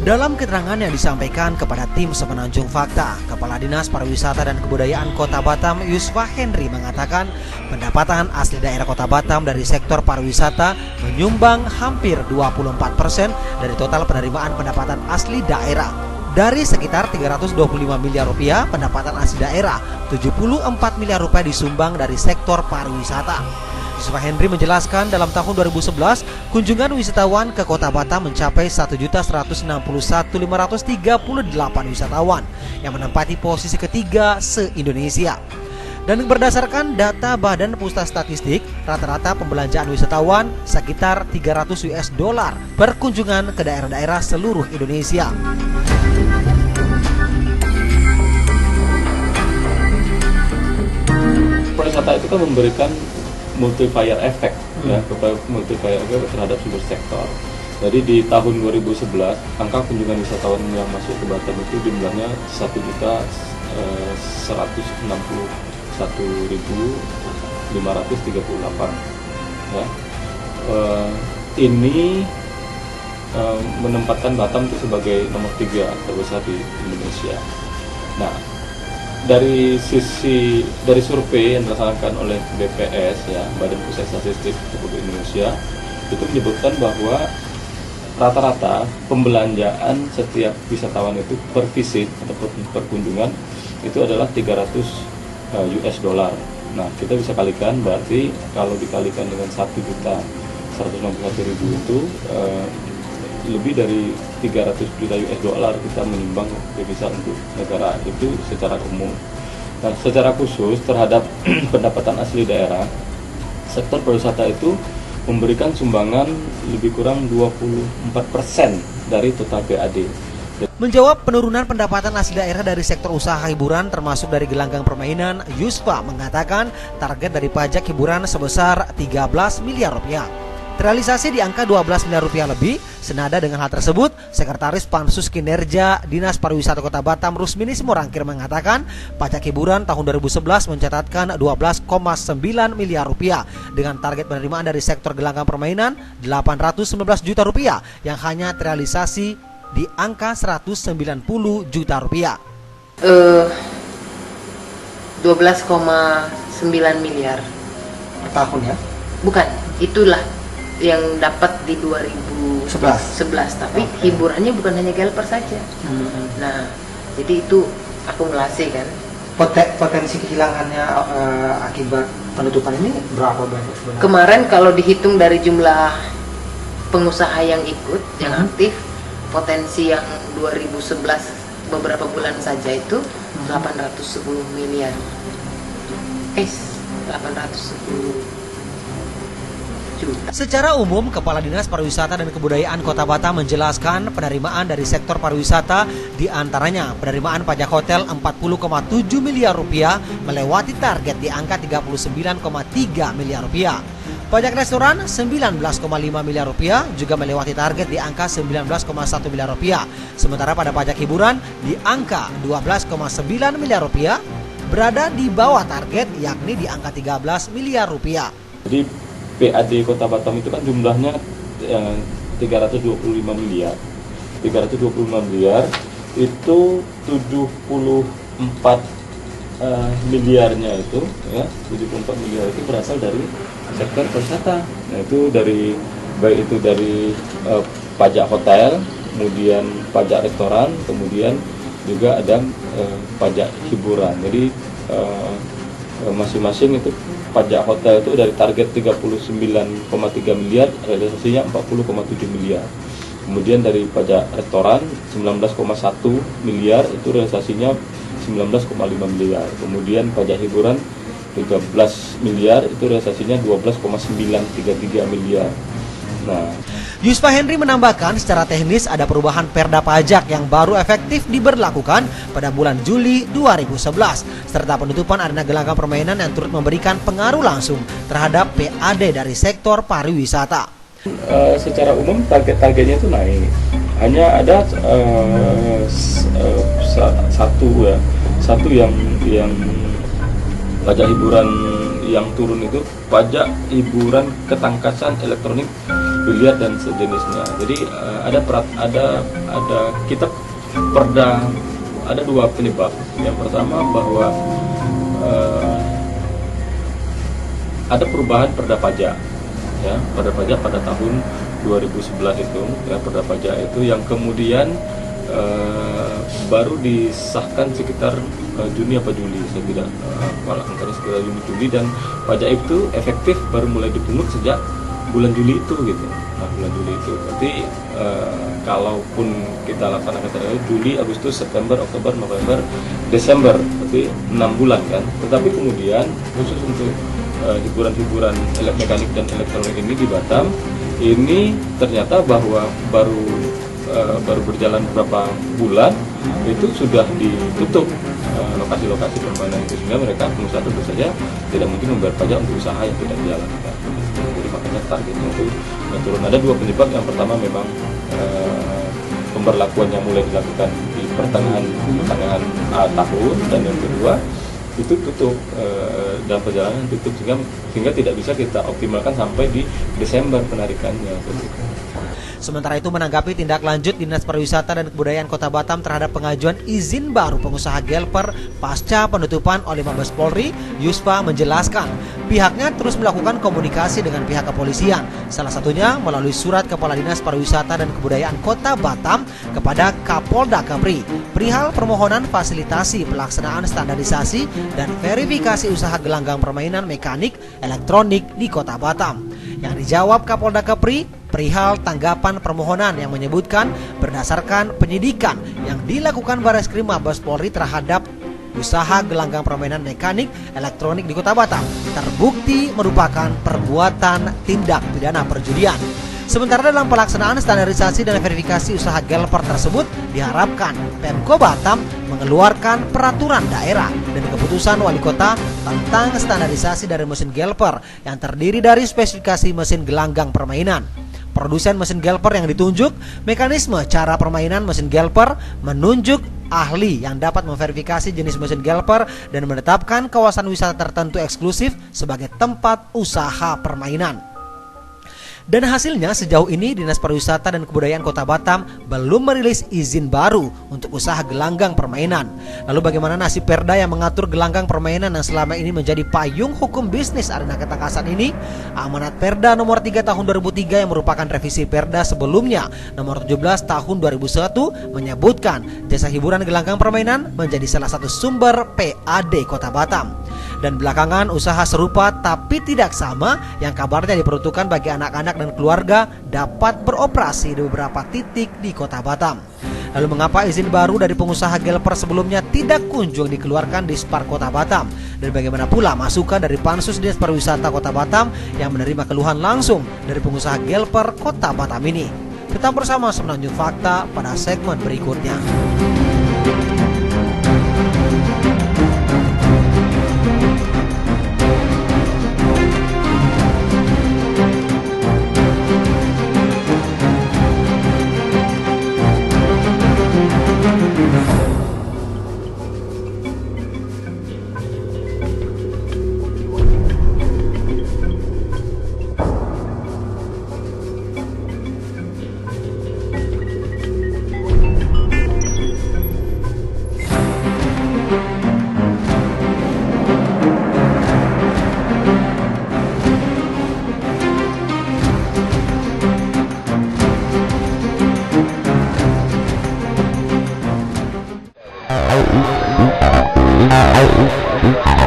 Dalam keterangan yang disampaikan kepada tim Semenanjung Fakta, Kepala Dinas Pariwisata dan Kebudayaan Kota Batam, Yusfa Henry, mengatakan pendapatan asli daerah Kota Batam dari sektor pariwisata menyumbang hampir 24% dari total penerimaan pendapatan asli daerah. Dari sekitar 325 miliar rupiah pendapatan asli daerah, 74 miliar rupiah disumbang dari sektor pariwisata. Yusfa Henry menjelaskan dalam tahun 2011, kunjungan wisatawan ke Kota Batam mencapai 1.161.538 wisatawan yang menempati posisi ketiga se-Indonesia. Dan berdasarkan data Badan Pusat Statistik, rata-rata pembelanjaan wisatawan sekitar $300 per kunjungan ke daerah-daerah seluruh Indonesia. Pariwisata itu kan memberikan multiplier effect multiplier effect terhadap seluruh sektor. Jadi di tahun 2011 angka kunjungan wisatawan yang masuk ke Batam itu jumlahnya 1.161.538 ya. Ini menempatkan Batam itu sebagai nomor 3 terbesar di Indonesia. Nah, dari survei yang dilaksanakan oleh BPS ya, Badan Pusat Statistik Republik Indonesia, itu menyebutkan bahwa rata-rata pembelanjaan setiap wisatawan itu per visit atau per kunjungan itu adalah $300. Nah, kita bisa kalikan, berarti kalau dikalikan dengan 1.161.000 itu lebih dari $300 juta kita menyumbang devisa untuk negara itu secara umum. Nah, secara khusus terhadap pendapatan asli daerah, sektor pariwisata itu memberikan sumbangan lebih kurang 24% dari total PAD. Menjawab penurunan pendapatan asli daerah dari sektor usaha hiburan termasuk dari gelanggang permainan, Yusfa mengatakan target dari pajak hiburan sebesar 13 miliar rupiah. Terrealisasi di angka 12 miliar rupiah lebih. Senada dengan hal tersebut, Sekretaris Pansus Kinerja Dinas Pariwisata Kota Batam, Rusmini Simorangkir, mengatakan pajak hiburan tahun 2011 mencatatkan 12,9 miliar rupiah dengan target penerimaan dari sektor gelanggang permainan 819 juta rupiah yang hanya terrealisasi di angka 190 juta rupiah. 12,9 miliar Per tahun ya? bukan, itulah yang dapat di 2011, tapi hiburannya bukan hanya Gelper saja. Nah, jadi itu akumulasi kan. Potensi kehilangannya akibat penutupan ini berapa banyak sebenarnya? Kemarin kalau dihitung dari jumlah pengusaha yang ikut, yang aktif, potensi yang 2011 beberapa bulan saja itu 810 miliar. 810 juta. Secara umum, Kepala Dinas Pariwisata dan Kebudayaan Kota Batam menjelaskan penerimaan dari sektor pariwisata diantaranya penerimaan pajak hotel 40,7 miliar rupiah melewati target di angka 39,3 miliar rupiah. Pajak restoran 19,5 miliar rupiah juga melewati target di angka 19,1 miliar rupiah. Sementara pada pajak hiburan di angka 12,9 miliar rupiah berada di bawah target yakni di angka 13 miliar rupiah. Jadi PAD Kota Batam itu kan jumlahnya 325 miliar. 325 miliar itu 74 miliarnya itu ya, 74 miliar itu berasal dari sektor pariwisata. Nah, itu dari baik itu dari pajak hotel, kemudian pajak restoran, kemudian juga ada pajak hiburan. Jadi masing-masing itu pajak hotel itu dari target 39,3 miliar, realisasinya 40,7 miliar. Kemudian dari pajak restoran 19,1 miliar, itu realisasinya 19,5 miliar. Kemudian pajak hiburan miliar, itu realisasinya 12,933 miliar. Nah, Yusva Henry menambahkan secara teknis ada perubahan perda pajak yang baru efektif diberlakukan pada bulan Juli 2011 serta penutupan arena gelanggang permainan yang turut memberikan pengaruh langsung terhadap PAD dari sektor pariwisata. Secara umum targetnya itu naik. Hanya ada satu yang pajak hiburan yang turun itu pajak hiburan ketangkasan elektronik, biliar dan sejenisnya. Jadi kita perda ada dua penyebab. Yang pertama bahwa ada perubahan perda pajak, ya, perda pajak pada tahun 2011 itu, ya, perda pajak itu yang kemudian baru disahkan sekitar Juni apa Juli, saya tidak angkanya sekitar Juli, dan pajak itu efektif baru mulai dipungut sejak bulan Juli itu gitu. Nah, bulan Juli itu berarti kalaupun kita laksanakan Juli, Agustus, September, Oktober, November, Desember, berarti 6 bulan kan. Tetapi kemudian khusus untuk hiburan-hiburan mekanik dan elektronik ini di Batam, ini ternyata bahwa baru berjalan beberapa bulan itu sudah ditutup lokasi-lokasi permainan itu, sehingga mereka pengusaha tentu saja tidak mungkin membayar pajak untuk usaha yang tidak dijalankan. Jadi makanya targetnya itu turun. Ada dua penyebab. Yang pertama memang pemberlakuannya mulai dilakukan di pertengahan tahun, dan yang kedua itu tutup dalam perjalanan tutup sehingga tidak bisa kita optimalkan sampai di Desember penarikannya. Sementara itu menanggapi tindak lanjut Dinas Pariwisata dan Kebudayaan Kota Batam terhadap pengajuan izin baru pengusaha Gelper pasca penutupan oleh Mabes Polri, Yusva menjelaskan pihaknya terus melakukan komunikasi dengan pihak kepolisian, salah satunya melalui surat Kepala Dinas Pariwisata dan Kebudayaan Kota Batam kepada Kapolda Kepri perihal permohonan fasilitasi pelaksanaan standarisasi dan verifikasi usaha gelanggang permainan mekanik elektronik di Kota Batam. Yang dijawab Kapolda Kepri perihal tanggapan permohonan yang menyebutkan berdasarkan penyidikan yang dilakukan Bareskrim Mabes Polri terhadap usaha gelanggang permainan mekanik elektronik di Kota Batam terbukti merupakan perbuatan tindak pidana perjudian. Sementara dalam pelaksanaan standarisasi dan verifikasi usaha Gelper tersebut diharapkan Pemko Batam mengeluarkan peraturan daerah dan keputusan wali kota tentang standarisasi dari mesin Gelper yang terdiri dari spesifikasi mesin gelanggang permainan, produsen mesin Gelper yang ditunjuk, mekanisme cara permainan mesin Gelper, menunjuk ahli yang dapat memverifikasi jenis mesin Gelper dan menetapkan kawasan wisata tertentu eksklusif sebagai tempat usaha permainan. Dan hasilnya sejauh ini Dinas Pariwisata dan Kebudayaan Kota Batam belum merilis izin baru untuk usaha gelanggang permainan. Lalu bagaimana nasib perda yang mengatur gelanggang permainan yang selama ini menjadi payung hukum bisnis arena ketangkasan ini? Amanat Perda nomor 3 tahun 2003 yang merupakan revisi Perda sebelumnya nomor 17 tahun 2001 menyebutkan jasa hiburan gelanggang permainan menjadi salah satu sumber PAD Kota Batam. Dan belakangan usaha serupa tapi tidak sama yang kabarnya diperuntukkan bagi anak-anak dan keluarga dapat beroperasi di beberapa titik di Kota Batam. Lalu mengapa izin baru dari pengusaha Gelper sebelumnya tidak kunjung dikeluarkan di Spar Kota Batam? Dan bagaimana pula masukan dari Pansus Dinas Pariwisata Kota Batam yang menerima keluhan langsung dari pengusaha Gelper Kota Batam ini? Tetap bersama Semenanjung Fakta pada segmen berikutnya. Au.